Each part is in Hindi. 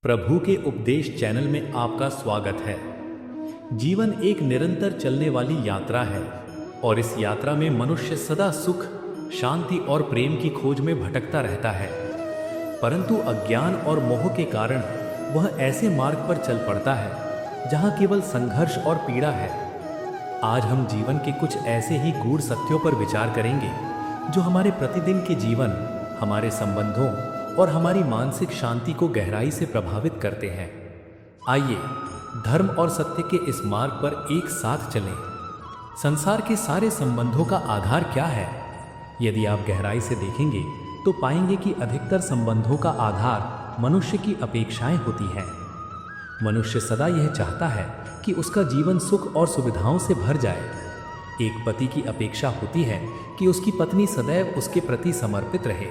प्रभु के उपदेश चैनल में आपका स्वागत है। जीवन एक निरंतर चलने वाली यात्रा है और इस यात्रा में मनुष्य सदा सुख, शांति और प्रेम की खोज में भटकता रहता है। परंतु अज्ञान और मोह के कारण वह ऐसे मार्ग पर चल पड़ता है जहां केवल संघर्ष और पीड़ा है। आज हम जीवन के कुछ ऐसे ही गूढ़ सत्यों पर विचार करेंगे जो हमारे प्रतिदिन के जीवन, हमारे संबंधों और हमारी मानसिक शांति को गहराई से प्रभावित करते हैं। आइए धर्म और सत्य के इस मार्ग पर एक साथ चलें। संसार के सारे संबंधों का आधार क्या है? यदि आप गहराई से देखेंगे तो पाएंगे कि अधिकतर संबंधों का आधार मनुष्य की अपेक्षाएं होती हैं। मनुष्य सदा यह चाहता है कि उसका जीवन सुख और सुविधाओं से भर जाए। एक पति की अपेक्षा होती है कि उसकी पत्नी सदैव उसके प्रति समर्पित रहे।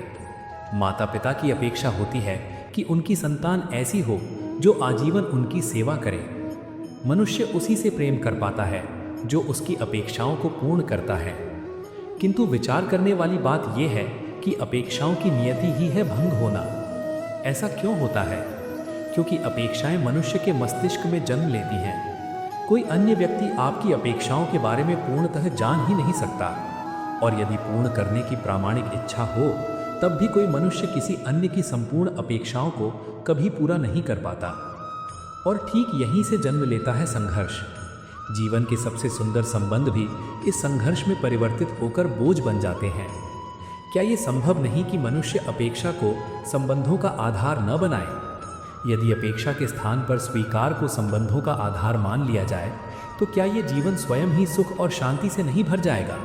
माता पिता की अपेक्षा होती है कि उनकी संतान ऐसी हो जो आजीवन उनकी सेवा करे। मनुष्य उसी से प्रेम कर पाता है जो उसकी अपेक्षाओं को पूर्ण करता है। किंतु विचार करने वाली बात यह है कि अपेक्षाओं की नियति ही है भंग होना। ऐसा क्यों होता है? क्योंकि अपेक्षाएं मनुष्य के मस्तिष्क में जन्म लेती हैं। कोई अन्य व्यक्ति आपकी अपेक्षाओं के बारे में पूर्णतः जान ही नहीं सकता, और यदि पूर्ण करने की प्रामाणिक इच्छा हो तब भी कोई मनुष्य किसी अन्य की संपूर्ण अपेक्षाओं को कभी पूरा नहीं कर पाता। और ठीक यहीं से जन्म लेता है संघर्ष। जीवन के सबसे सुंदर संबंध भी इस संघर्ष में परिवर्तित होकर बोझ बन जाते हैं। क्या ये संभव नहीं कि मनुष्य अपेक्षा को संबंधों का आधार न बनाए? यदि अपेक्षा के स्थान पर स्वीकार को संबंधों का आधार मान लिया जाए तो क्या ये जीवन स्वयं ही सुख और शांति से नहीं भर जाएगा?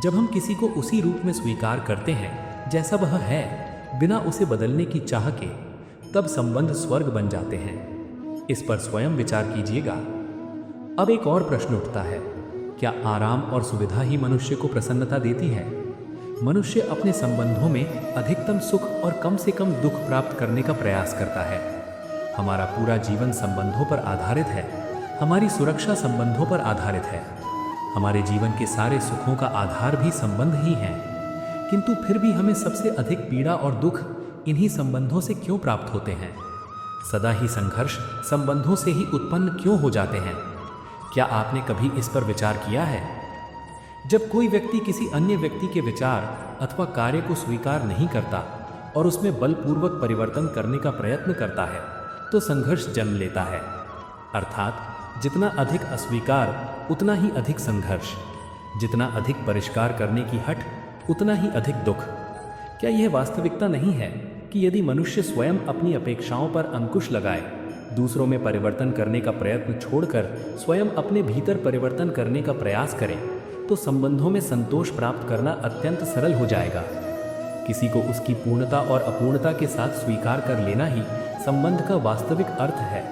जब हम किसी को उसी रूप में स्वीकार करते हैं जैसा वह है, बिना उसे बदलने की चाह के, तब संबंध स्वर्ग बन जाते हैं। इस पर स्वयं विचार कीजिएगा। अब एक और प्रश्न उठता है, क्या आराम और सुविधा ही मनुष्य को प्रसन्नता देती है? मनुष्य अपने संबंधों में अधिकतम सुख और कम से कम दुख प्राप्त करने का प्रयास करता है। हमारा पूरा जीवन संबंधों पर आधारित है। हमारी सुरक्षा संबंधों पर आधारित है। हमारे जीवन के सारे सुखों का आधार भी संबंध ही है। किंतु फिर भी हमें सबसे अधिक पीड़ा और दुख इन्हीं संबंधों से क्यों प्राप्त होते हैं? सदा ही संघर्ष संबंधों से ही उत्पन्न क्यों हो जाते हैं? क्या आपने कभी इस पर विचार किया है? जब कोई व्यक्ति किसी अन्य व्यक्ति के विचार अथवा कार्य को स्वीकार नहीं करता और उसमें बलपूर्वक परिवर्तन करने का प्रयत्न करता है तो संघर्ष जन्म लेता है। अर्थात जितना अधिक अस्वीकार उतना ही अधिक संघर्ष, जितना अधिक परिष्कार करने की हट उतना ही अधिक दुख। क्या यह वास्तविकता नहीं है कि यदि मनुष्य स्वयं अपनी अपेक्षाओं पर अंकुश लगाए, दूसरों में परिवर्तन करने का प्रयत्न छोड़कर स्वयं अपने भीतर परिवर्तन करने का प्रयास करे, तो संबंधों में संतोष प्राप्त करना अत्यंत सरल हो जाएगा। किसी को उसकी पूर्णता और अपूर्णता के साथ स्वीकार कर लेना ही संबंध का वास्तविक अर्थ है।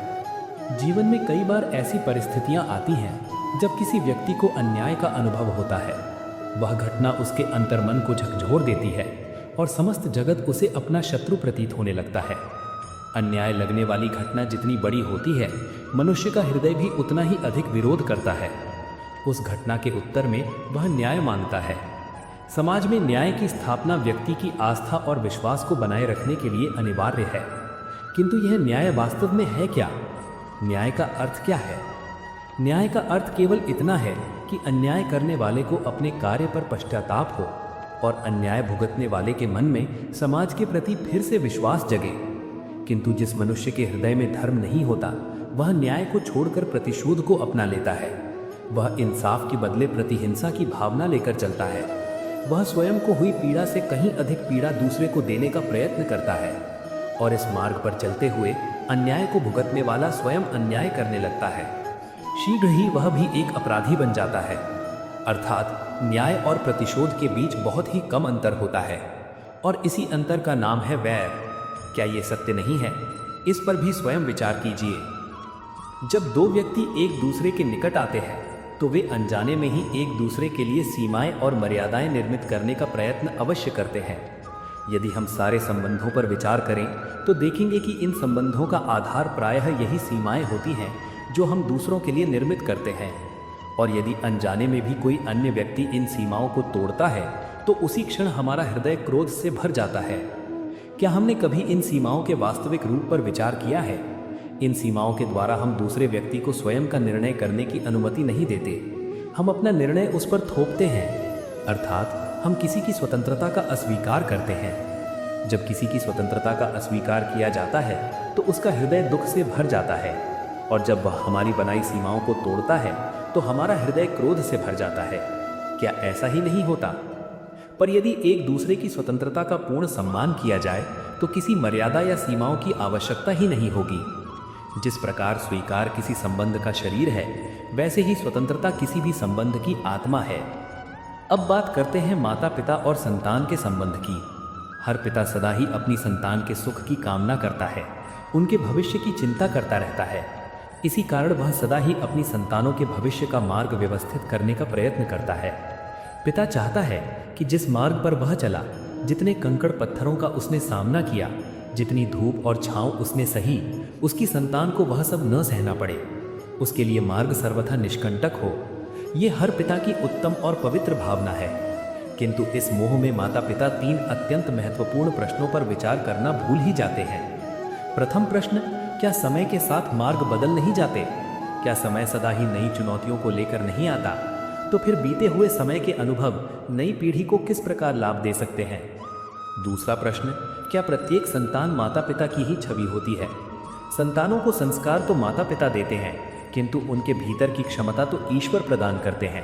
जीवन में कई बार ऐसी परिस्थितियां आती हैं जब किसी व्यक्ति को अन्याय का अनुभव होता है। वह घटना उसके अंतर्मन को झकझोर देती है और समस्त जगत उसे अपना शत्रु प्रतीत होने लगता है। अन्याय लगने वाली घटना जितनी बड़ी होती है, मनुष्य का हृदय भी उतना ही अधिक विरोध करता है। उस घटना के उत्तर में वह न्याय मांगता है। समाज में न्याय की स्थापना व्यक्ति की आस्था और विश्वास को बनाए रखने के लिए अनिवार्य है। किंतु यह न्याय वास्तव में है क्या? न्याय का अर्थ क्या है? न्याय का अर्थ केवल इतना है कि अन्याय करने वाले को अपने कार्य पर पश्चाताप हो और अन्याय भुगतने वाले के मन में समाज के प्रति फिर से विश्वास जगे। किंतु जिस मनुष्य के हृदय में धर्म नहीं होता, वह न्याय को छोड़कर प्रतिशोध को अपना लेता है। वह इंसाफ के बदले प्रतिहिंसा की भावना लेकर चलता है। वह स्वयं को हुई पीड़ा से कहीं अधिक पीड़ा दूसरे को देने का प्रयत्न करता है, और इस मार्ग पर चलते हुए अन्याय को भुगतने वाला स्वयं अन्याय करने लगता है। शीघ्र ही वह भी एक अपराधी बन जाता है। अर्थात न्याय और प्रतिशोध के बीच बहुत ही कम अंतर होता है, और इसी अंतर का नाम है वैर। क्या ये सत्य नहीं है? इस पर भी स्वयं विचार कीजिए। जब दो व्यक्ति एक दूसरे के निकट आते हैं तो वे अनजाने में ही एक दूसरे के लिए सीमाएं और मर्यादाएं निर्मित करने का प्रयत्न अवश्य करते हैं। यदि हम सारे संबंधों पर विचार करें तो देखेंगे कि इन संबंधों का आधार प्रायः यही सीमाएं होती हैं जो हम दूसरों के लिए निर्मित करते हैं। और यदि अनजाने में भी कोई अन्य व्यक्ति इन सीमाओं को तोड़ता है तो उसी क्षण हमारा हृदय क्रोध से भर जाता है। क्या हमने कभी इन सीमाओं के वास्तविक रूप पर विचार किया है? इन सीमाओं के द्वारा हम दूसरे व्यक्ति को स्वयं का निर्णय करने की अनुमति नहीं देते। हम अपना निर्णय उस पर थोपते हैं, अर्थात हम किसी की स्वतंत्रता का अस्वीकार करते हैं। जब किसी की स्वतंत्रता का अस्वीकार किया जाता है तो उसका हृदय दुख से भर जाता है, और जब वह हमारी बनाई सीमाओं को तोड़ता है तो हमारा हृदय क्रोध से भर जाता है। क्या ऐसा ही नहीं होता? पर यदि एक दूसरे की स्वतंत्रता का पूर्ण सम्मान किया जाए तो किसी मर्यादा या सीमाओं की आवश्यकता ही नहीं होगी। जिस प्रकार स्वीकार किसी संबंध का शरीर है, वैसे ही स्वतंत्रता किसी भी संबंध की आत्मा है। अब बात करते हैं माता पिता और संतान के संबंध की। हर पिता सदा ही अपनी संतान के सुख की कामना करता है, उनके भविष्य की चिंता करता रहता है। इसी कारण वह सदा ही अपनी संतानों के भविष्य का मार्ग व्यवस्थित करने का प्रयत्न करता है। पिता चाहता है कि जिस मार्ग पर वह चला, जितने कंकड़ पत्थरों का उसने सामना किया, जितनी धूप और छांव उसने सही, उसकी संतान को वह सब न सहना पड़े। उसके लिए मार्ग सर्वथा निष्कंटक हो। ये हर पिता की उत्तम और पवित्र भावना है। किंतु इस मोह में माता पिता 3 अत्यंत महत्वपूर्ण प्रश्नों पर विचार करना भूल ही जाते हैं। प्रथम प्रश्न, क्या समय के साथ मार्ग बदल नहीं जाते? क्या समय सदा ही नई चुनौतियों को लेकर नहीं आता? तो फिर बीते हुए समय के अनुभव नई पीढ़ी को किस प्रकार लाभ दे सकते हैं? दूसरा प्रश्न, क्या प्रत्येक संतान माता पिता की ही छवि होती है? संतानों को संस्कार तो माता पिता देते हैं, किंतु उनके भीतर की क्षमता तो ईश्वर प्रदान करते हैं।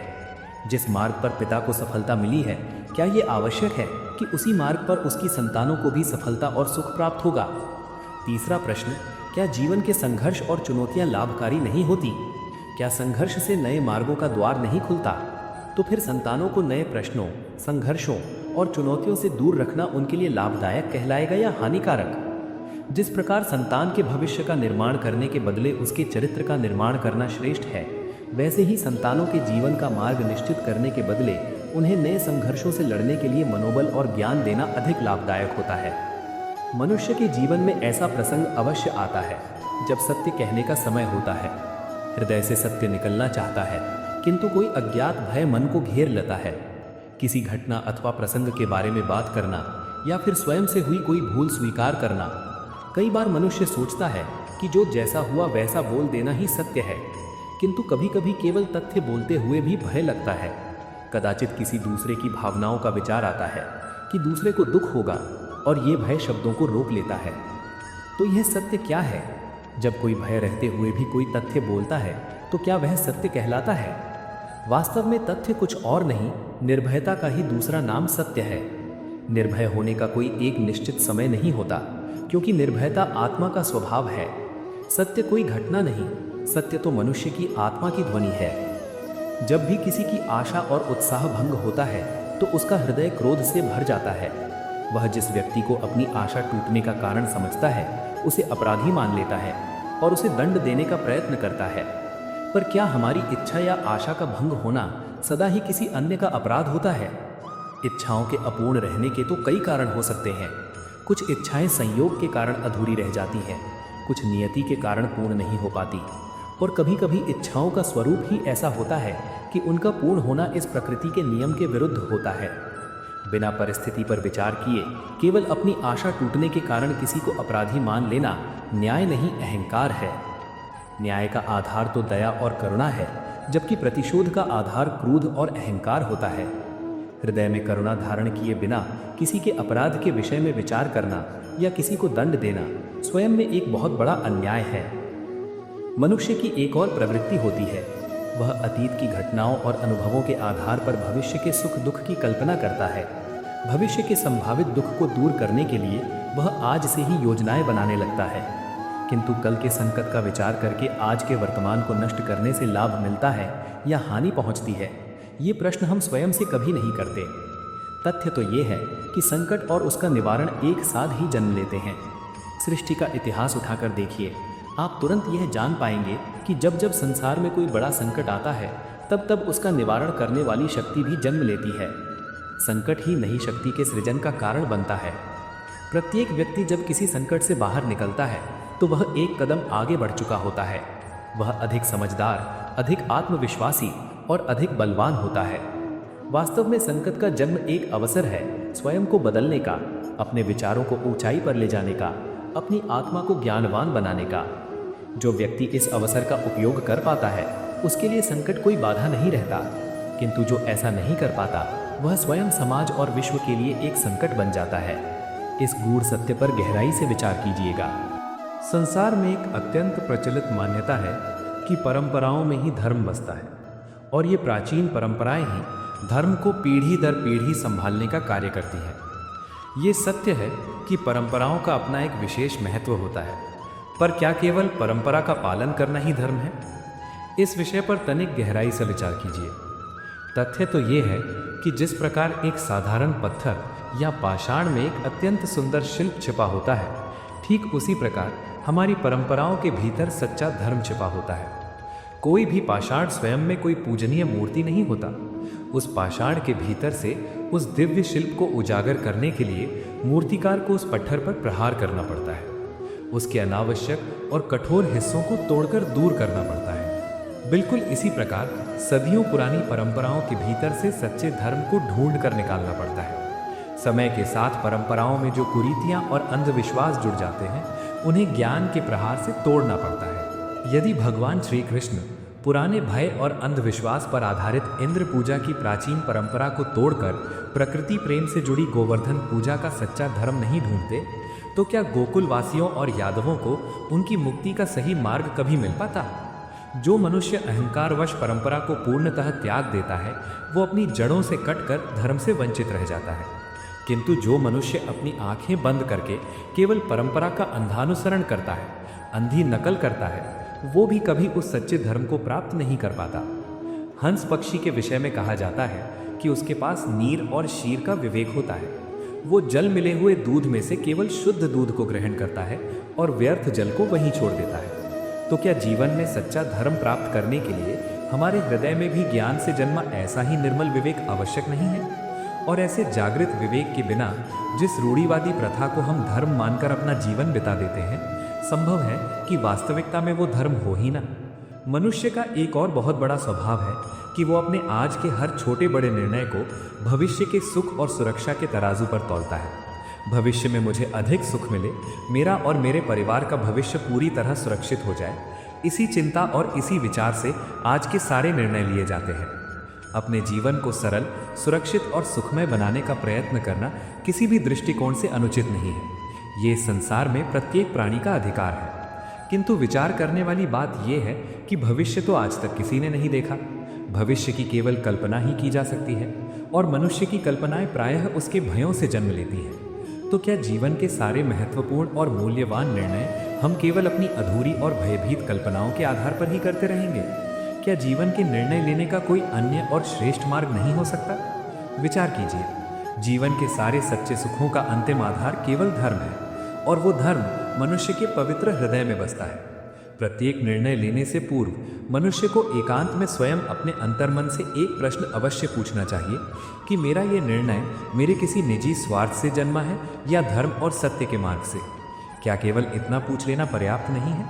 जिस मार्ग पर पिता को सफलता मिली है, क्या ये आवश्यक है कि उसी मार्ग पर उसकी संतानों को भी सफलता और सुख प्राप्त होगा? तीसरा प्रश्न, क्या जीवन के संघर्ष और चुनौतियां लाभकारी नहीं होती? क्या संघर्ष से नए मार्गों का द्वार नहीं खुलता? तो फिर संतानों को नए प्रश्नों, संघर्षों और चुनौतियों से दूर रखना उनके लिए लाभदायक कहलाएगा या हानिकारक? जिस प्रकार संतान के भविष्य का निर्माण करने के बदले उसके चरित्र का निर्माण करना श्रेष्ठ है, वैसे ही संतानों के जीवन का मार्ग निश्चित करने के बदले उन्हें नए संघर्षों से लड़ने के लिए मनोबल और ज्ञान देना अधिक लाभदायक होता है। मनुष्य के जीवन में ऐसा प्रसंग अवश्य आता है जब सत्य कहने का समय होता है। हृदय से सत्य निकलना चाहता है, किंतु कोई अज्ञात भय मन को घेर लेता है। किसी घटना अथवा प्रसंग के बारे में बात करना या फिर स्वयं से हुई कोई भूल स्वीकार करना। कई बार मनुष्य सोचता है कि जो जैसा हुआ वैसा बोल देना ही सत्य है, किंतु कभी कभी केवल तथ्य बोलते हुए भी भय लगता है। कदाचित किसी दूसरे की भावनाओं का विचार आता है कि दूसरे को दुख होगा, और ये भय शब्दों को रोक लेता है। तो यह सत्य क्या है? जब कोई भय रहते हुए भी कोई तथ्य बोलता है तो क्या वह सत्य कहलाता है? वास्तव में तथ्य कुछ और नहीं, निर्भयता का ही दूसरा नाम सत्य है। निर्भय होने का कोई एक निश्चित समय नहीं होता, क्योंकि निर्भयता आत्मा का स्वभाव है। सत्य कोई घटना नहीं, सत्य तो मनुष्य की आत्मा की ध्वनि है। जब भी किसी की आशा और उत्साह भंग होता है तो उसका हृदय क्रोध से भर जाता है। वह जिस व्यक्ति को अपनी आशा टूटने का कारण समझता है, उसे अपराधी मान लेता है और उसे दंड देने का प्रयत्न करता है। पर क्या हमारी इच्छा या आशा का भंग होना सदा ही किसी अन्य का अपराध होता है? इच्छाओं के अपूर्ण रहने के तो कई कारण हो सकते हैं। कुछ इच्छाएं संयोग के कारण अधूरी रह जाती हैं, कुछ नियति के कारण पूर्ण नहीं हो पाती, और कभी कभी इच्छाओं का स्वरूप ही ऐसा होता है कि उनका पूर्ण होना इस प्रकृति के नियम के विरुद्ध होता है। बिना परिस्थिति पर विचार किए केवल अपनी आशा टूटने के कारण किसी को अपराधी मान लेना न्याय नहीं, अहंकार है। न्याय का आधार तो दया और करुणा है, जबकि प्रतिशोध का आधार क्रोध और अहंकार होता है। हृदय में करुणा धारण किए बिना किसी के अपराध के विषय में विचार करना या किसी को दंड देना स्वयं में एक बहुत बड़ा अन्याय है। मनुष्य की एक और प्रवृत्ति होती है, वह अतीत की घटनाओं और अनुभवों के आधार पर भविष्य के सुख दुख की कल्पना करता है। भविष्य के संभावित दुख को दूर करने के लिए वह आज से ही योजनाएं बनाने लगता है, किंतु कल के संकट का विचार करके आज के वर्तमान को नष्ट करने से लाभ मिलता है या हानि पहुंचती है, ये प्रश्न हम स्वयं से कभी नहीं करते। तथ्य तो ये है कि संकट और उसका निवारण एक साथ ही जन्म लेते हैं। सृष्टि का इतिहास उठाकर देखिए, आप तुरंत यह जान पाएंगे कि जब जब संसार में कोई बड़ा संकट आता है तब तब उसका निवारण करने वाली शक्ति भी जन्म लेती है। संकट ही नई शक्ति के सृजन का कारण बनता है। प्रत्येक व्यक्ति जब किसी संकट से बाहर निकलता है तो वह एक कदम आगे बढ़ चुका होता है। वह अधिक समझदार, अधिक आत्मविश्वासी और अधिक बलवान होता है। वास्तव में संकट का जन्म एक अवसर है स्वयं को बदलने का, अपने विचारों को ऊंचाई पर ले जाने का, अपनी आत्मा को ज्ञानवान बनाने का। जो व्यक्ति इस अवसर का उपयोग कर पाता है उसके लिए संकट कोई बाधा नहीं रहता, किंतु जो ऐसा नहीं कर पाता वह स्वयं समाज और विश्व के लिए एक संकट बन जाता है। इस गूढ़ सत्य पर गहराई से विचार कीजिएगा। संसार में एक अत्यंत प्रचलित मान्यता है कि परंपराओं में ही धर्म बसता है और ये प्राचीन परंपराएं ही धर्म को पीढ़ी दर पीढ़ी संभालने का कार्य करती हैं। ये सत्य है कि परंपराओं का अपना एक विशेष महत्व होता है, पर क्या केवल परंपरा का पालन करना ही धर्म है? इस विषय पर तनिक गहराई से विचार कीजिए। तथ्य तो ये है कि जिस प्रकार एक साधारण पत्थर या पाषाण में एक अत्यंत सुंदर शिल्प छिपा होता है, ठीक उसी प्रकार हमारी परंपराओं के भीतर सच्चा धर्म छिपा होता है। कोई भी पाषाण स्वयं में कोई पूजनीय मूर्ति नहीं होता। उस पाषाण के भीतर से उस दिव्य शिल्प को उजागर करने के लिए मूर्तिकार को उस पत्थर पर प्रहार करना पड़ता है। उसके अनावश्यक और कठोर हिस्सों को तोड़कर दूर करना पड़ता है। बिल्कुल इसी प्रकार सदियों पुरानी परंपराओं के भीतर से सच्चे धर्म को ढूंढ कर निकालना पड़ता है। समय के साथ परंपराओं में जो कुरीतियां और अंधविश्वास जुड़ जाते हैं, उन्हें ज्ञान के प्रहार से तोड़ना पड़ता है। यदि भगवान श्री कृष्ण पुराने भय और अंधविश्वास पर आधारित इंद्र पूजा की प्राचीन परंपरा को तोड़कर प्रकृति प्रेम से जुड़ी गोवर्धन पूजा का सच्चा धर्म नहीं ढूंढते, तो क्या गोकुल वासियों और यादवों को उनकी मुक्ति का सही मार्ग कभी मिल पाता? जो मनुष्य अहंकारवश परंपरा को पूर्णतः त्याग देता है, वो अपनी जड़ों से कटकर धर्म से वंचित रह जाता है। किंतु जो मनुष्य अपनी आंखें बंद करके केवल परंपरा का अंधानुसरण करता है, अंधी नकल करता है, वो भी कभी उस सच्चे धर्म को प्राप्त नहीं कर पाता। हंस पक्षी के विषय में कहा जाता है कि उसके पास नीर और शीर का विवेक होता है। वो जल मिले हुए दूध में से केवल शुद्ध दूध को ग्रहण करता है और व्यर्थ जल को वहीं छोड़ देता है। तो क्या जीवन में सच्चा धर्म प्राप्त करने के लिए हमारे हृदय में भी ज्ञान से जन्मा ऐसा ही निर्मल विवेक आवश्यक नहीं है? और ऐसे जागृत विवेक के बिना जिस रूढ़िवादी प्रथा को हम धर्म मानकर अपना जीवन बिता देते हैं, संभव है कि वास्तविकता में वो धर्म हो ही ना। मनुष्य का एक और बहुत बड़ा स्वभाव है कि वो अपने आज के हर छोटे बड़े निर्णय को भविष्य के सुख और सुरक्षा के तराजू पर तौलता है। भविष्य में मुझे अधिक सुख मिले, मेरा और मेरे परिवार का भविष्य पूरी तरह सुरक्षित हो जाए, इसी चिंता और इसी विचार से आज के सारे निर्णय लिए जाते हैं। अपने जीवन को सरल, सुरक्षित और सुखमय बनाने का प्रयत्न करना किसी भी दृष्टिकोण से अनुचित नहीं है। ये संसार में प्रत्येक प्राणी का अधिकार है। किंतु विचार करने वाली बात यह है कि भविष्य तो आज तक किसी ने नहीं देखा। भविष्य की केवल कल्पना ही की जा सकती है और मनुष्य की कल्पनाएं प्रायः उसके भयों से जन्म लेती हैं। तो क्या जीवन के सारे महत्वपूर्ण और मूल्यवान निर्णय हम केवल अपनी अधूरी और भयभीत कल्पनाओं के आधार पर ही करते रहेंगे? क्या जीवन के निर्णय लेने का कोई अन्य और श्रेष्ठ मार्ग नहीं हो सकता? विचार कीजिए। जीवन के सारे सच्चे सुखों का अंतिम आधार केवल धर्म है, और वो धर्म मनुष्य के पवित्र हृदय में बसता है। प्रत्येक निर्णय लेने से पूर्व मनुष्य को एकांत में स्वयं अपने अंतर्मन से एक प्रश्न अवश्य पूछना चाहिए कि मेरा ये निर्णय मेरे किसी निजी स्वार्थ से जन्मा है या धर्म और सत्य के मार्ग से? क्या केवल इतना पूछ लेना पर्याप्त नहीं है?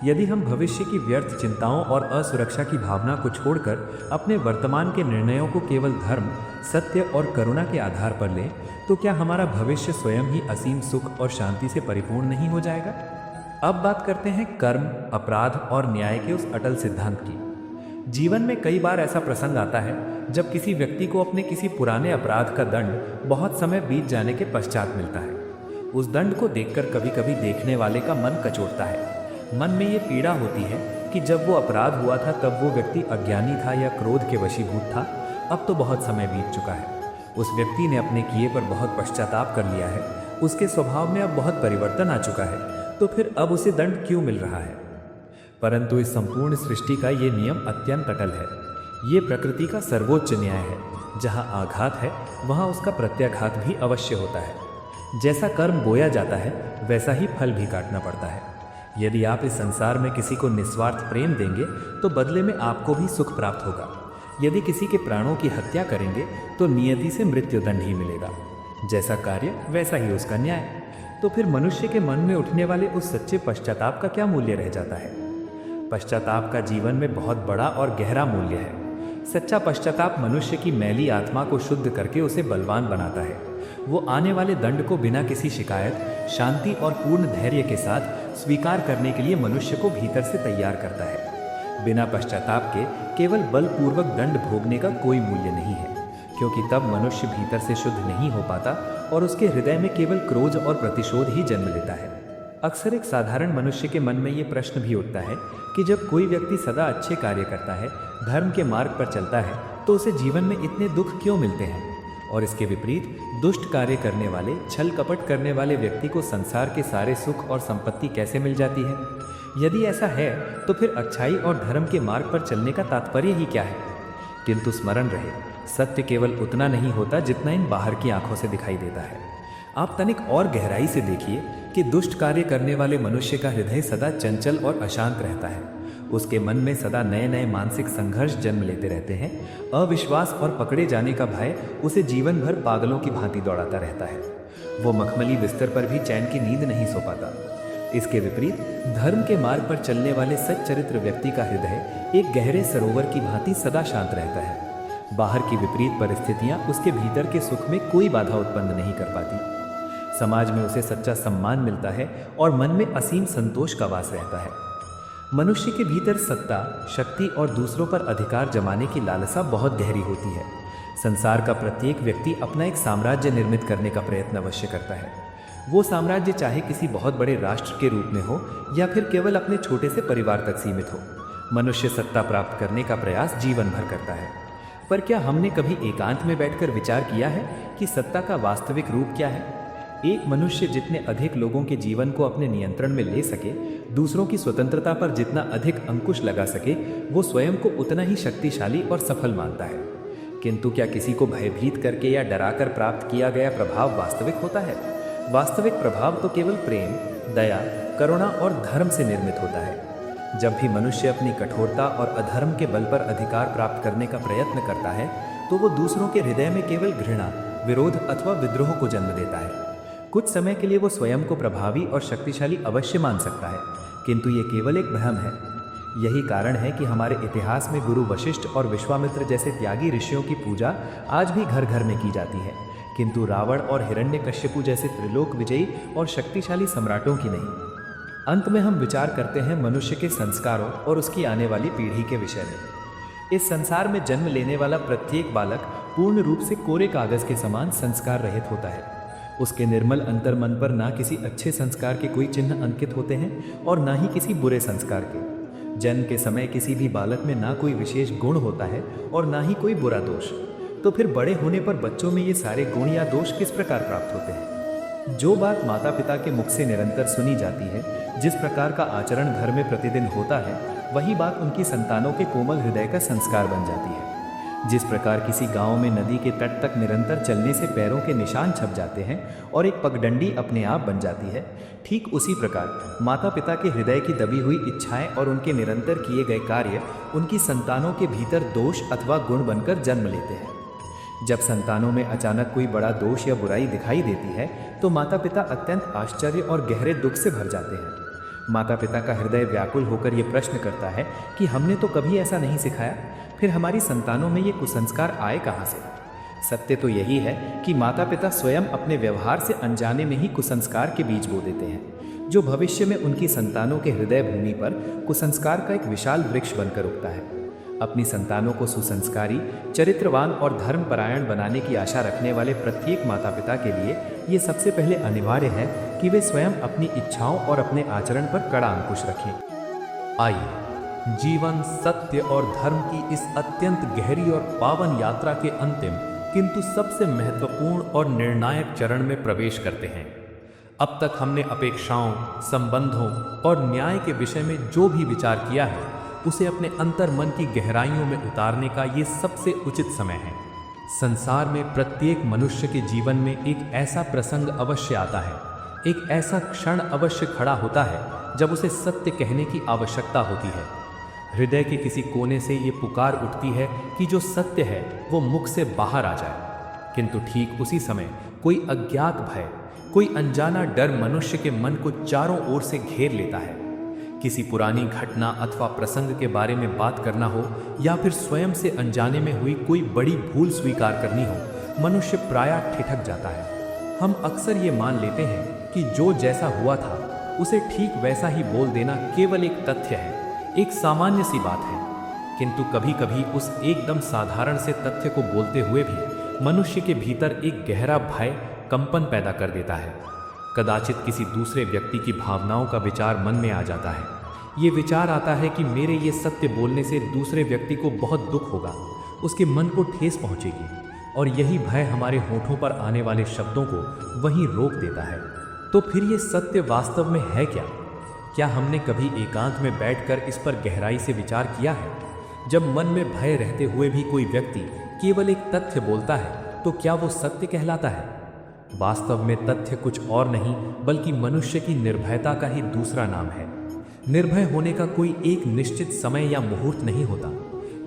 यदि हम भविष्य की व्यर्थ चिंताओं और असुरक्षा की भावना को छोड़कर अपने वर्तमान के निर्णयों को केवल धर्म, सत्य और करुणा के आधार पर लें, तो क्या हमारा भविष्य स्वयं ही असीम सुख और शांति से परिपूर्ण नहीं हो जाएगा? अब बात करते हैं कर्म, अपराध और न्याय के उस अटल सिद्धांत की। जीवन में कई बार ऐसा प्रसंग आता है जब किसी व्यक्ति को अपने किसी पुराने अपराध का दंड बहुत समय बीत जाने के पश्चात मिलता है। उस दंड को देखकर कभी कभी देखने वाले का मन कचोटता है। मन में ये पीड़ा होती है कि जब वो अपराध हुआ था तब वो व्यक्ति अज्ञानी था या क्रोध के वशीभूत था। अब तो बहुत समय बीत चुका है। उस व्यक्ति ने अपने किए पर बहुत पश्चाताप कर लिया है। उसके स्वभाव में अब बहुत परिवर्तन आ चुका है, तो फिर अब उसे दंड क्यों मिल रहा है? परंतु इस संपूर्ण सृष्टि का ये नियम अत्यंत अटल है। ये प्रकृति का सर्वोच्च न्याय है। जहाँ आघात है वहाँ उसका प्रत्याघात भी अवश्य होता है। जैसा कर्म बोया जाता है वैसा ही फल भी काटना पड़ता है। यदि आप इस संसार में किसी को निस्वार्थ प्रेम देंगे तो बदले में आपको भी सुख प्राप्त होगा। यदि किसी के प्राणों की हत्या करेंगे तो नियति से मृत्युदंड ही मिलेगा। जैसा कार्य वैसा ही उसका न्याय। तो फिर मनुष्य के मन में उठने वाले उस सच्चे पश्चाताप का क्या मूल्य रह जाता है? पश्चाताप का जीवन में बहुत बड़ा और गहरा मूल्य है। सच्चा पश्चाताप मनुष्य की मैली आत्मा को शुद्ध करके उसे बलवान बनाता है। वो आने वाले दंड को बिना किसी शिकायत, शांति और पूर्ण धैर्य के साथ स्वीकार करने के लिए मनुष्य को भीतर से तैयार करता है। बिना पश्चाताप के केवल बलपूर्वक दंड भोगने का कोई मूल्य नहीं है, क्योंकि तब मनुष्य भीतर से शुद्ध नहीं हो पाता और उसके हृदय में केवल क्रोध और प्रतिशोध ही जन्म लेता है। अक्सर एक साधारण मनुष्य के मन में ये प्रश्न भी उठता है कि जब कोई व्यक्ति सदा अच्छे कार्य करता है, धर्म के मार्ग पर चलता है, तो उसे जीवन में इतने दुख क्यों मिलते हैं? और इसके विपरीत दुष्ट कार्य करने वाले, छल कपट करने वाले व्यक्ति को संसार के सारे सुख और संपत्ति कैसे मिल जाती है? यदि ऐसा है तो फिर अच्छाई और धर्म के मार्ग पर चलने का तात्पर्य ही क्या है? किंतु स्मरण रहे, सत्य केवल उतना नहीं होता जितना इन बाहर की आंखों से दिखाई देता है। आप तनिक और गहराई से देखिए कि दुष्ट कार्य करने वाले मनुष्य का हृदय सदा चंचल और अशांत रहता है। उसके मन में सदा नए नए मानसिक संघर्ष जन्म लेते रहते हैं। अविश्वास और पकड़े जाने का भय उसे जीवन भर पागलों की भांति दौड़ाता रहता है। वो मखमली बिस्तर पर भी चैन की नींद नहीं सो पाता। इसके विपरीत धर्म के मार्ग पर चलने वाले सच्चरित्र व्यक्ति का हृदय एक गहरे सरोवर की भांति सदा शांत रहता है। बाहर की विपरीत परिस्थितियां उसके भीतर के सुख में कोई बाधा उत्पन्न नहीं कर पाती। समाज में उसे सच्चा सम्मान मिलता है और मन में असीम संतोष का वास रहता है। मनुष्य के भीतर सत्ता, शक्ति और दूसरों पर अधिकार जमाने की लालसा बहुत गहरी होती है। संसार का प्रत्येक व्यक्ति अपना एक साम्राज्य निर्मित करने का प्रयत्न अवश्य करता है। वो साम्राज्य चाहे किसी बहुत बड़े राष्ट्र के रूप में हो या फिर केवल अपने छोटे से परिवार तक सीमित हो, मनुष्य सत्ता प्राप्त करने का प्रयास जीवन भर करता है। पर क्या हमने कभी एकांत में बैठकर विचार किया है कि सत्ता का वास्तविक रूप क्या है? एक मनुष्य जितने अधिक लोगों के जीवन को अपने नियंत्रण में ले सके, दूसरों की स्वतंत्रता पर जितना अधिक अंकुश लगा सके, वो स्वयं को उतना ही शक्तिशाली और सफल मानता है। किंतु क्या किसी को भयभीत करके या डराकर प्राप्त किया गया प्रभाव वास्तविक होता है? वास्तविक प्रभाव तो केवल प्रेम, दया, करुणा और धर्म से निर्मित होता है। जब भी मनुष्य अपनी कठोरता और अधर्म के बल पर अधिकार प्राप्त करने का प्रयत्न करता है, तो वो दूसरों के हृदय में केवल घृणा, विरोध अथवा विद्रोह को जन्म देता है। कुछ समय के लिए वो स्वयं को प्रभावी और शक्तिशाली अवश्य मान सकता है, किंतु ये केवल एक भ्रम है। यही कारण है कि हमारे इतिहास में गुरु वशिष्ठ और विश्वामित्र जैसे त्यागी ऋषियों की पूजा आज भी घर घर में की जाती है, किंतु रावण और हिरण्यकश्यपु जैसे त्रिलोक विजयी और शक्तिशाली सम्राटों की नहीं। अंत में हम विचार करते हैं मनुष्य के संस्कारों और उसकी आने वाली पीढ़ी के विषय में। इस संसार में जन्म लेने वाला प्रत्येक बालक पूर्ण रूप से कोरे कागज के समान संस्कार रहित होता है। उसके निर्मल अंतर्मन पर ना किसी अच्छे संस्कार के कोई चिन्ह अंकित होते हैं और ना ही किसी बुरे संस्कार के। जन्म के समय किसी भी बालक में ना कोई विशेष गुण होता है और ना ही कोई बुरा दोष। तो फिर बड़े होने पर बच्चों में ये सारे गुण या दोष किस प्रकार प्राप्त होते हैं? जो बात माता पिता के मुख से निरंतर सुनी जाती है, जिस प्रकार का आचरण घर में प्रतिदिन होता है, वही बात उनकी संतानों के कोमल हृदय का संस्कार बन जाती है। जिस प्रकार किसी गांव में नदी के तट तक निरंतर चलने से पैरों के निशान छप जाते हैं और एक पगडंडी अपने आप बन जाती है, ठीक उसी प्रकार माता पिता के हृदय की दबी हुई इच्छाएं और उनके निरंतर किए गए कार्य उनकी संतानों के भीतर दोष अथवा गुण बनकर जन्म लेते हैं। जब संतानों में अचानक कोई बड़ा दोष या बुराई दिखाई देती है, तो माता पिता अत्यंत आश्चर्य और गहरे दुख से भर जाते हैं। माता पिता का हृदय व्याकुल होकर ये प्रश्न करता है कि हमने तो कभी ऐसा नहीं सिखाया, फिर हमारी संतानों में ये कुसंस्कार आए कहाँ से? सत्य तो यही है कि माता पिता स्वयं अपने व्यवहार से अनजाने में ही कुसंस्कार के बीज बो देते हैं, जो भविष्य में उनकी संतानों के हृदय भूमि पर कुसंस्कार का एक विशाल वृक्ष बनकर उगता है। अपनी संतानों को सुसंस्कारी, चरित्रवान और धर्मपरायण बनाने की आशा रखने वाले प्रत्येक माता पिता के लिए ये सबसे पहले अनिवार्य है कि वे स्वयं अपनी इच्छाओं और अपने आचरण पर कड़ा अंकुश रखें। आइए जीवन, सत्य और धर्म की इस अत्यंत गहरी और पावन यात्रा के अंतिम किंतु सबसे महत्वपूर्ण और निर्णायक चरण में प्रवेश करते हैं। अब तक हमने अपेक्षाओं, संबंधों और न्याय के विषय में जो भी विचार किया है, उसे अपने अंतर मन की गहराइयों में उतारने का ये सबसे उचित समय है। संसार में प्रत्येक मनुष्य के जीवन में एक ऐसा प्रसंग अवश्य आता है, एक ऐसा क्षण अवश्य खड़ा होता है जब उसे सत्य कहने की आवश्यकता होती है। हृदय के किसी कोने से ये पुकार उठती है कि जो सत्य है वो मुख से बाहर आ जाए, किंतु ठीक उसी समय कोई अज्ञात भय, कोई अनजाना डर मनुष्य के मन को चारों ओर से घेर लेता है। किसी पुरानी घटना अथवा प्रसंग के बारे में बात करना हो या फिर स्वयं से अनजाने में हुई कोई बड़ी भूल स्वीकार करनी हो, मनुष्य प्रायः ठिठक जाता है। हम अक्सर ये मान लेते हैं कि जो जैसा हुआ था उसे ठीक वैसा ही बोल देना केवल एक तथ्य है, एक सामान्य सी बात है। किंतु कभी कभी उस एकदम साधारण से तथ्य को बोलते हुए भी मनुष्य के भीतर एक गहरा भय, कंपन पैदा कर देता है। कदाचित किसी दूसरे व्यक्ति की भावनाओं का विचार मन में आ जाता है। ये विचार आता है कि मेरे ये सत्य बोलने से दूसरे व्यक्ति को बहुत दुख होगा, उसके मन को ठेस पहुंचेगी, और यही भय हमारे होठों पर आने वाले शब्दों को वहीं रोक देता है। तो फिर ये सत्य वास्तव में है क्या? क्या हमने कभी एकांत में बैठकर इस पर गहराई से विचार किया है? जब मन में भय रहते हुए भी कोई व्यक्ति केवल एक तथ्य बोलता है तो क्या वो सत्य कहलाता है? वास्तव में तथ्य कुछ और नहीं बल्कि मनुष्य की निर्भयता का ही दूसरा नाम है। निर्भय होने का कोई एक निश्चित समय या मुहूर्त नहीं होता,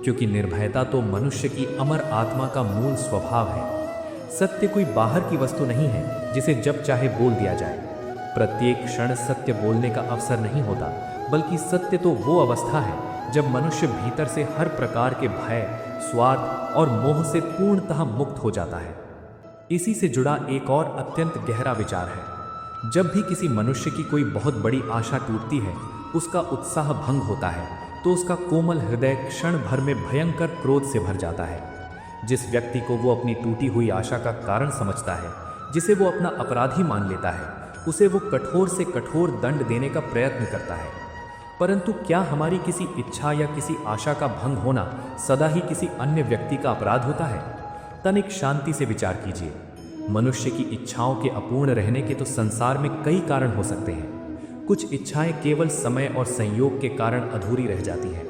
क्योंकि निर्भयता तो मनुष्य की अमर आत्मा का मूल स्वभाव है। सत्य कोई बाहर की वस्तु नहीं है जिसे जब चाहे बोल दिया जाए। प्रत्येक क्षण सत्य बोलने का अवसर नहीं होता, बल्कि सत्य तो वो अवस्था है जब मनुष्य भीतर से हर प्रकार के भय, स्वार्थ और मोह से पूर्णतः मुक्त हो जाता है। इसी से जुड़ा एक और अत्यंत गहरा विचार है। जब भी किसी मनुष्य की कोई बहुत बड़ी आशा टूटती है, उसका उत्साह भंग होता है, तो उसका कोमल हृदय क्षण भर में भयंकर क्रोध से भर जाता है। जिस व्यक्ति को वो अपनी टूटी हुई आशा का कारण समझता है, जिसे वो अपना अपराधी मान लेता है, उसे वो कठोर से कठोर दंड देने का प्रयत्न करता है। परंतु क्या हमारी किसी इच्छा या किसी आशा का भंग होना सदा ही किसी अन्य व्यक्ति का अपराध होता है? तनिक शांति से विचार कीजिए। मनुष्य की इच्छाओं के अपूर्ण रहने के तो संसार में कई कारण हो सकते हैं। कुछ इच्छाएं केवल समय और संयोग के कारण अधूरी रह जाती हैं।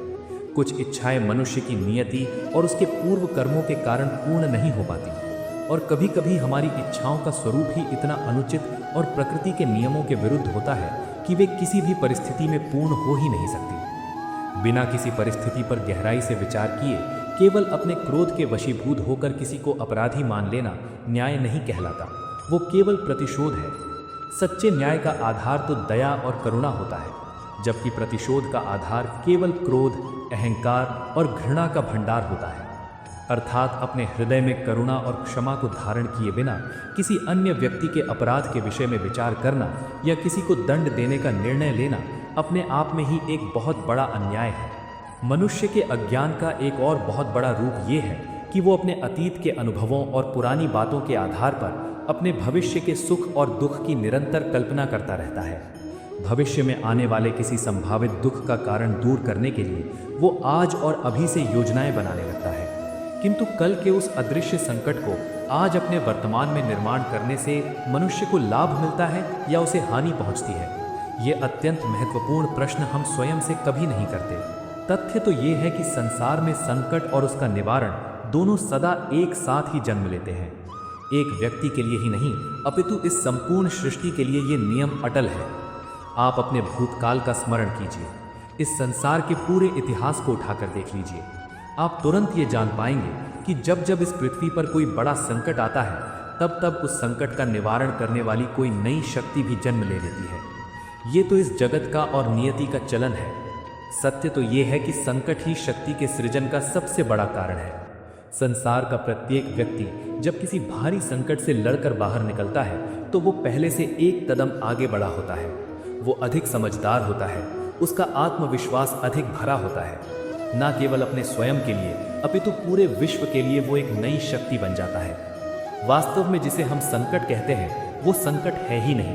कुछ इच्छाएं मनुष्य की नियति और उसके पूर्व कर्मों के कारण पूर्ण नहीं हो पाती। और कभी कभी हमारी इच्छाओं का स्वरूप ही इतना अनुचित और प्रकृति के नियमों के विरुद्ध होता है कि वे किसी भी परिस्थिति में पूर्ण हो ही नहीं सकती। बिना किसी परिस्थिति पर गहराई से विचार किए केवल अपने क्रोध के वशीभूत होकर किसी को अपराधी मान लेना न्याय नहीं कहलाता, वो केवल प्रतिशोध है। सच्चे न्याय का आधार तो दया और करुणा होता है, जबकि प्रतिशोध का आधार केवल क्रोध, अहंकार और घृणा का भंडार होता है। अर्थात अपने हृदय में करुणा और क्षमा को धारण किए बिना किसी अन्य व्यक्ति के अपराध के विषय में विचार करना या किसी को दंड देने का निर्णय लेना अपने आप में ही एक बहुत बड़ा अन्याय है। मनुष्य के अज्ञान का एक और बहुत बड़ा रूप ये है कि वो अपने अतीत के अनुभवों और पुरानी बातों के आधार पर अपने भविष्य के सुख और दुख की निरंतर कल्पना करता रहता है। भविष्य में आने वाले किसी संभावित दुख का कारण दूर करने के लिए वो आज और अभी से योजनाएं बनाने लगता है, किंतु कल के उस अदृश्य संकट को आज अपने वर्तमान में निर्माण करने से मनुष्य को लाभ मिलता है या उसे हानि पहुंचती है? ये अत्यंत महत्वपूर्ण प्रश्न हम स्वयं से कभी नहीं करते। तथ्य तो ये है कि संसार में संकट और उसका निवारण दोनों सदा एक साथ ही जन्म लेते हैं। एक व्यक्ति के लिए ही नहीं, अपितु इस संपूर्ण सृष्टि के लिए ये नियम अटल है। आप अपने भूतकाल का स्मरण कीजिए, इस संसार के पूरे इतिहास को उठाकर देख लीजिए। आप तुरंत ये जान पाएंगे कि जब जब इस पृथ्वी पर कोई बड़ा संकट आता है, तब तब उस संकट का निवारण करने वाली कोई नई शक्ति भी जन्म ले लेती है। ये तो इस जगत का और नियति का चलन है। सत्य तो ये है कि संकट ही शक्ति के सृजन का सबसे बड़ा कारण है। संसार का प्रत्येक व्यक्ति जब किसी भारी संकट से लड़कर बाहर निकलता है तो वो पहले से एक कदम आगे बढ़ा होता है। वो अधिक समझदार होता है, उसका आत्मविश्वास अधिक भरा होता है। न केवल अपने स्वयं के लिए अपितु पूरे विश्व के लिए वो एक नई शक्ति बन जाता है। वास्तव में जिसे हम संकट कहते हैं वो संकट है ही नहीं,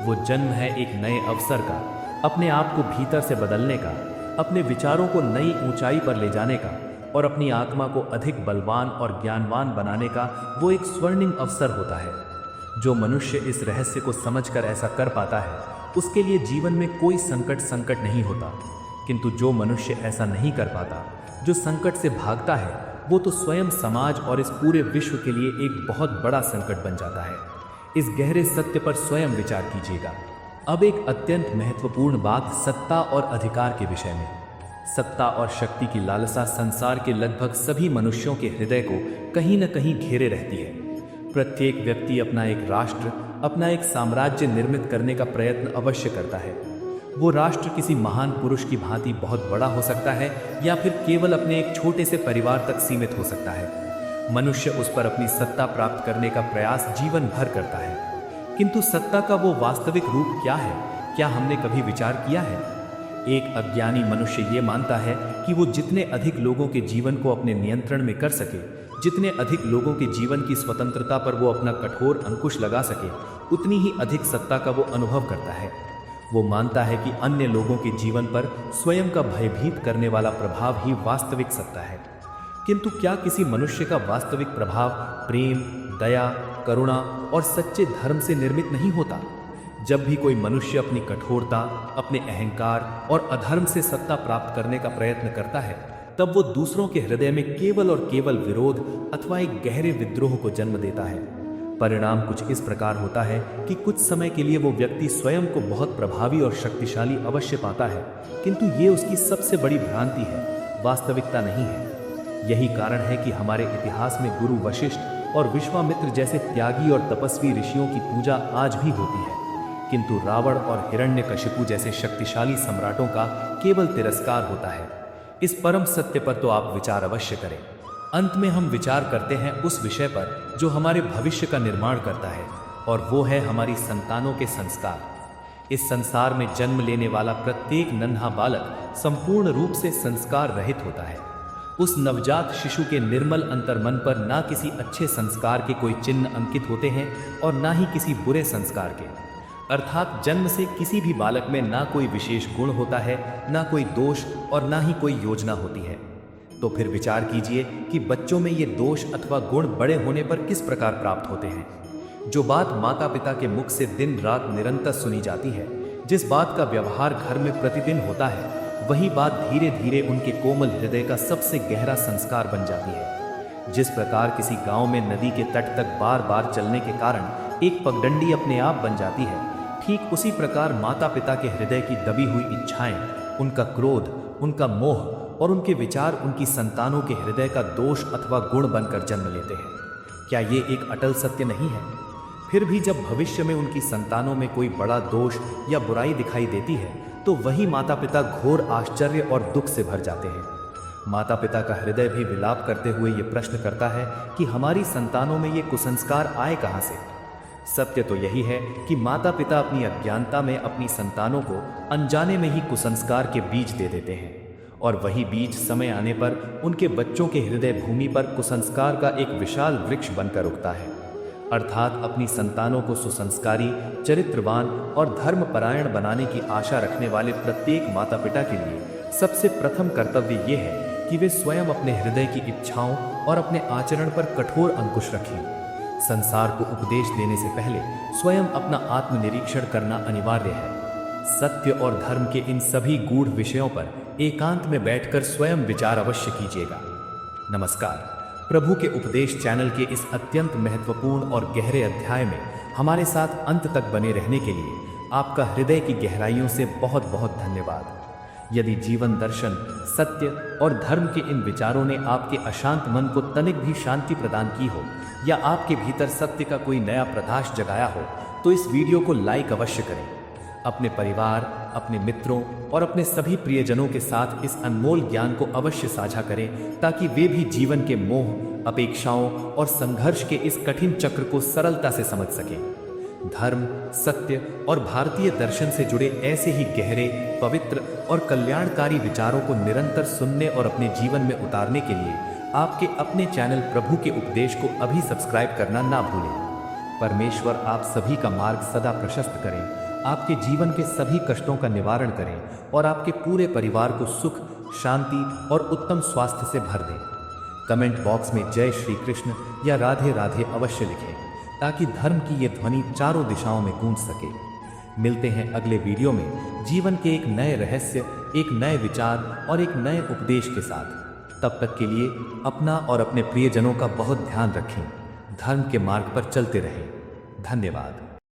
वो जन्म है एक नए अवसर का, अपने आप को भीतर से बदलने का, अपने विचारों को नई ऊंचाई पर ले जाने का और अपनी आत्मा को अधिक बलवान और ज्ञानवान बनाने का वो एक स्वर्णिम अवसर होता है। जो मनुष्य इस रहस्य को समझकर ऐसा कर पाता है उसके लिए जीवन में कोई संकट नहीं होता। किंतु जो मनुष्य ऐसा नहीं कर पाता, जो संकट से भागता है, वो तो स्वयं समाज और इस पूरे विश्व के लिए एक बहुत बड़ा संकट बन जाता है। इस गहरे सत्य पर स्वयं विचार कीजिएगा। अब एक अत्यंत महत्वपूर्ण बात सत्ता और अधिकार के विषय में। सत्ता और शक्ति की लालसा संसार के लगभग सभी मनुष्यों के हृदय को कहीं न कहीं घेरे रहती है। प्रत्येक व्यक्ति अपना एक राष्ट्र, अपना एक साम्राज्य निर्मित करने का प्रयत्न अवश्य करता है। वो राष्ट्र किसी महान पुरुष की भांति बहुत बड़ा हो सकता है या फिर केवल अपने एक छोटे से परिवार तक सीमित हो सकता है। मनुष्य उस पर अपनी सत्ता प्राप्त करने का प्रयास जीवन भर करता है, किंतु सत्ता का वो वास्तविक रूप क्या है, क्या हमने कभी विचार किया है? एक अज्ञानी मनुष्य ये मानता है कि वो जितने अधिक लोगों के जीवन को अपने नियंत्रण में कर सके, जितने अधिक लोगों के जीवन की स्वतंत्रता पर वो अपना कठोर अंकुश लगा सके, उतनी ही अधिक सत्ता का वो अनुभव करता है। वो मानता है कि अन्य लोगों के जीवन पर स्वयं का भयभीत करने वाला प्रभाव ही वास्तविक सत्ता है। किंतु क्या किसी मनुष्य का वास्तविक प्रभाव प्रेम, दया, करुणा और सच्चे धर्म से निर्मित नहीं होता? जब भी कोई मनुष्य अपनी कठोरता, अपने अहंकार और अधर्म से सत्ता प्राप्त करने का प्रयत्न करता है, तब वो दूसरों के हृदय में केवल और केवल विरोध अथवा एक गहरे विद्रोह को जन्म देता है। परिणाम कुछ इस प्रकार होता है कि कुछ समय के लिए वो व्यक्ति स्वयं को बहुत प्रभावी और शक्तिशाली अवश्य पाता है, किंतु ये उसकी सबसे बड़ी भ्रांति है, वास्तविकता नहीं है। यही कारण है कि हमारे इतिहास में गुरु वशिष्ठ और विश्वामित्र जैसे त्यागी और तपस्वी ऋषियों की पूजा आज भी होती है, किंतु रावण और हिरण्यकशिपु जैसे शक्तिशाली सम्राटों का केवल तिरस्कार होता है। इस परम सत्य पर तो आप विचार अवश्य करें। अंत में हम विचार करते हैं उस विषय पर जो हमारे भविष्य का निर्माण करता है, और वो है हमारी संतानों के संस्कार। इस संसार में जन्म लेने वाला प्रत्येक नन्हा बालक संपूर्ण रूप से संस्कार रहित होता है। उस नवजात शिशु के निर्मल अंतर्मन पर ना किसी अच्छे संस्कार के कोई चिन्ह अंकित होते हैं और ना ही किसी बुरे संस्कार के। अर्थात जन्म से किसी भी बालक में ना कोई विशेष गुण होता है, ना कोई दोष और ना ही कोई योजना होती है। तो फिर विचार कीजिए कि बच्चों में ये दोष अथवा गुण बड़े होने पर किस प्रकार प्राप्त होते हैं। जो बात माता पिता के मुख से दिन रात निरंतर सुनी जाती है, जिस बात का व्यवहार घर में प्रतिदिन होता है, वही बात धीरे धीरे उनके कोमल हृदय का सबसे गहरा संस्कार बन जाती है। जिस प्रकार किसी गांव में नदी के तट तक बार बार चलने के कारण एक पगडंडी अपने आप बन जाती है, ठीक उसी प्रकार माता पिता के हृदय की दबी हुई इच्छाएं, उनका क्रोध, उनका मोह और उनके विचार उनकी संतानों के हृदय का दोष अथवा गुण बनकर जन्म लेते हैं। क्या ये एक अटल सत्य नहीं है? फिर भी जब भविष्य में उनकी संतानों में कोई बड़ा दोष या बुराई दिखाई देती है, तो वही माता पिता घोर आश्चर्य और दुख से भर जाते हैं। माता पिता का हृदय भी विलाप करते हुए ये प्रश्न करता है कि हमारी संतानों में ये कुसंस्कार आए कहाँ से? सत्य तो यही है कि माता पिता अपनी अज्ञानता में अपनी संतानों को अनजाने में ही कुसंस्कार के बीज दे देते हैं, और वही बीज समय आने पर उनके बच्चों के हृदय भूमि पर कुसंस्कार का एक विशाल वृक्ष बनकर उगता है। अर्थात अपनी संतानों को सुसंस्कारी, चरित्रवान और धर्मपरायण बनाने की आशा रखने वाले प्रत्येक माता पिता के लिए सबसे प्रथम कर्तव्य ये है कि वे स्वयं अपने हृदय की इच्छाओं और अपने आचरण पर कठोर अंकुश रखें। संसार को उपदेश देने से पहले स्वयं अपना आत्मनिरीक्षण करना अनिवार्य है। सत्य और धर्म के इन सभी गूढ़ विषयों पर एकांत में बैठकर स्वयं विचार अवश्य कीजिएगा। नमस्कार। प्रभु के उपदेश चैनल के इस अत्यंत महत्वपूर्ण और गहरे अध्याय में हमारे साथ अंत तक बने रहने के लिए आपका हृदय की गहराइयों से बहुत बहुत धन्यवाद। यदि जीवन दर्शन, सत्य और धर्म के इन विचारों ने आपके अशांत मन को तनिक भी शांति प्रदान की हो, या आपके भीतर सत्य का कोई नया प्रकाश जगाया हो, तो इस वीडियो को लाइक अवश्य करें। अपने परिवार, अपने मित्रों और अपने सभी प्रियजनों के साथ इस अनमोल ज्ञान को अवश्य साझा करें, ताकि वे भी जीवन के मोह, अपेक्षाओं और संघर्ष के इस कठिन चक्र को सरलता से समझ सकें। धर्म, सत्य और भारतीय दर्शन से जुड़े ऐसे ही गहरे, पवित्र और कल्याणकारी विचारों को निरंतर सुनने और अपने जीवन में उतारने के लिए आपके अपने चैनल प्रभु के उपदेश को अभी सब्सक्राइब करना ना भूलें। परमेश्वर आप सभी का मार्ग सदा प्रशस्त करें, आपके जीवन के सभी कष्टों का निवारण करें और आपके पूरे परिवार को सुख, शांति और उत्तम स्वास्थ्य से भर दें। कमेंट बॉक्स में जय श्री कृष्ण या राधे राधे अवश्य लिखें, ताकि धर्म की ये ध्वनि चारों दिशाओं में गूंज सके। मिलते हैं अगले वीडियो में जीवन के एक नए रहस्य, एक नए विचार और एक नए उपदेश के साथ। तब तक के लिए अपना और अपने प्रियजनों का बहुत ध्यान रखें। धर्म के मार्ग पर चलते रहें। धन्यवाद।